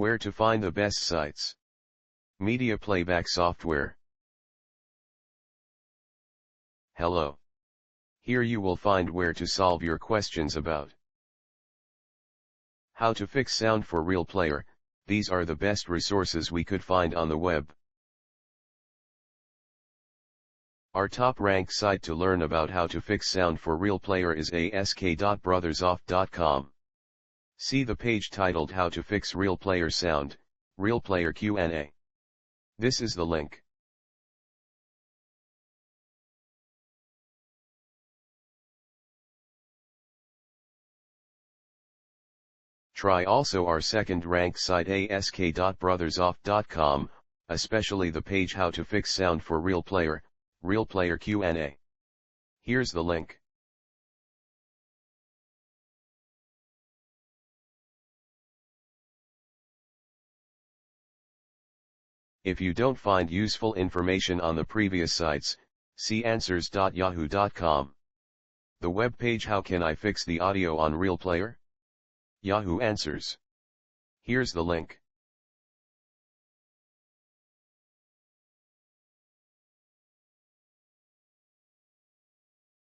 Where to find the best sites. Media playback software. Hello. Here you will find where to solve your questions about how to fix sound for Realplayer. These are the best resources we could find on the web. Our top-ranked site to learn about how to fix sound for Realplayer is ask.brothersoft.com. See the page titled How to Fix Realplayer Sound, Realplayer Q&A. This is the link. Try also our second-ranked site ask.brothersoft.com, especially the page How to Fix Sound for Realplayer, Realplayer Q&A. Here's the link. If you don't find useful information on the previous sites, see answers.yahoo.com. The web page How can I fix the audio on Realplayer? Yahoo Answers. Here's the link.